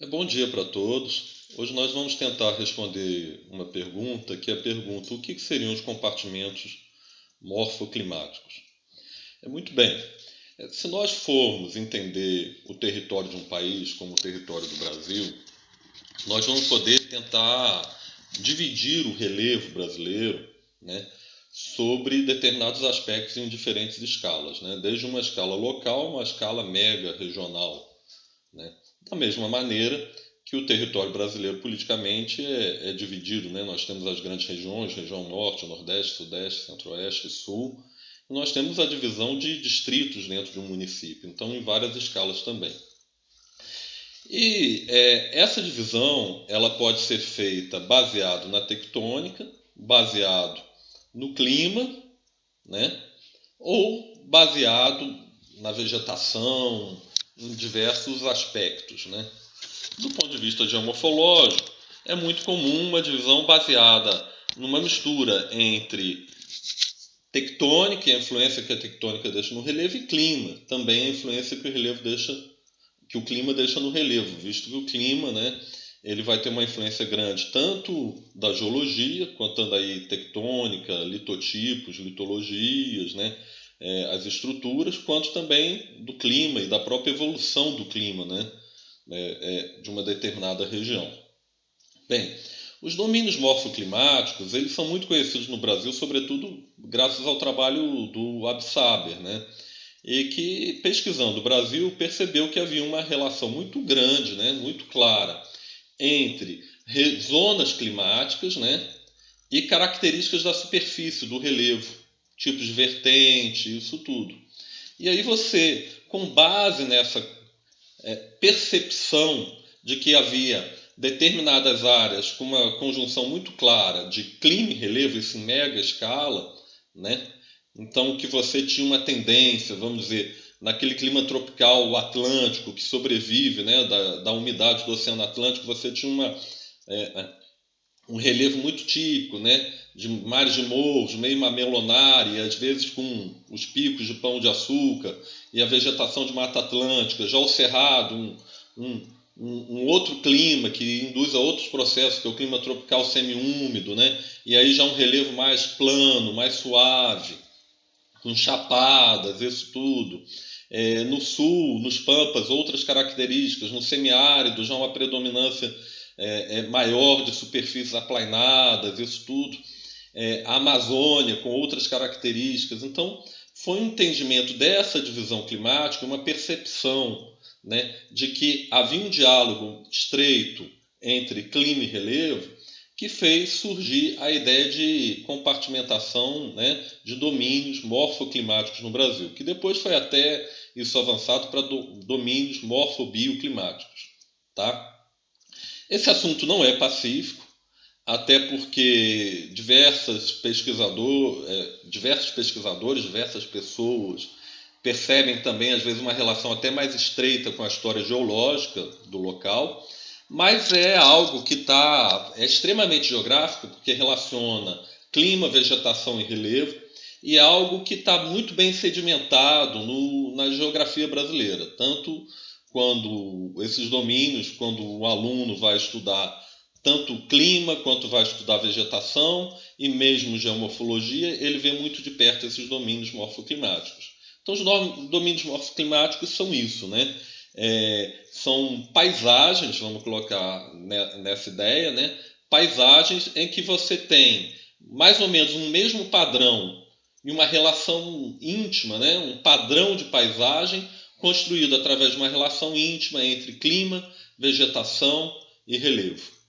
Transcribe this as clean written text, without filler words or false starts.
Bom dia para todos. Hoje nós vamos tentar responder uma pergunta, que é a pergunta: o que seriam os compartimentos morfoclimáticos? Muito bem. Se nós formos entender o território de um país como o território do Brasil, nós vamos poder tentar dividir o relevo brasileiro, né, sobre determinados aspectos em diferentes escalas, né, desde uma escala local a uma escala mega regional, né? Da mesma maneira que o território brasileiro politicamente é dividido, né? Nós temos as grandes regiões, região norte, nordeste, sudeste, centro-oeste e sul. E nós temos a divisão de distritos dentro de um município, então em várias escalas também. Essa divisão ela pode ser feita baseado na tectônica, baseado no clima, né? Ou baseado na vegetação, em diversos aspectos, né? Do ponto de vista geomorfológico, é muito comum uma divisão baseada numa mistura entre tectônica e a influência que a tectônica deixa no relevo e clima, também a influência que o relevo deixa, que o clima deixa no relevo, visto que o clima, né, ele vai ter uma influência grande tanto da geologia, quanto daí tectônica, litotipos, litologias, né, as estruturas, quanto também do clima e da própria evolução do clima, né, de uma determinada região. Bem, os domínios morfoclimáticos eles são muito conhecidos no Brasil, sobretudo graças ao trabalho do Absaber, né? E que, pesquisando o Brasil, percebeu que havia uma relação muito grande, né, muito clara, entre zonas climáticas, né, e características da superfície, do relevo, tipos de vertente, isso tudo. E aí você, com base nessa percepção de que havia determinadas áreas com uma conjunção muito clara de clima e relevo, isso em mega escala, né? Então que você tinha uma tendência, vamos dizer, naquele clima tropical atlântico que sobrevive, né, da umidade do Oceano Atlântico, você tinha um relevo muito típico, né, de mares de morros, meio mamelonar, e às vezes com os picos de pão de açúcar e a vegetação de Mata Atlântica, já o cerrado, um, um outro clima que induz a outros processos, que é o clima tropical semiúmido, né, e aí já um relevo mais plano, mais suave, com chapadas, isso tudo. No sul, nos pampas, outras características. No semiárido, já uma predominância maior de superfícies aplainadas, isso tudo. A Amazônia, com outras características. Então, foi um entendimento dessa divisão climática, uma percepção, né, de que havia um diálogo estreito entre clima e relevo, que fez surgir a ideia de compartimentação, né, de domínios morfoclimáticos no Brasil, que depois foi até isso avançado para domínios morfobioclimáticos. Tá? Esse assunto não é pacífico, até porque diversos pesquisadores, diversas pessoas percebem também, às vezes, uma relação até mais estreita com a história geológica do local, mas é algo que é extremamente geográfico, porque relaciona clima, vegetação e relevo, e é algo que está muito bem sedimentado na geografia brasileira, tanto quando esses domínios, quando o aluno vai estudar tanto o clima quanto vai estudar vegetação e mesmo geomorfologia, ele vê muito de perto esses domínios morfoclimáticos. Então, os domínios morfoclimáticos são isso, né? São paisagens, vamos colocar nessa ideia, né? Paisagens em que você tem mais ou menos um mesmo padrão e uma relação íntima, né? Um padrão de paisagem construído através de uma relação íntima entre clima, vegetação e relevo.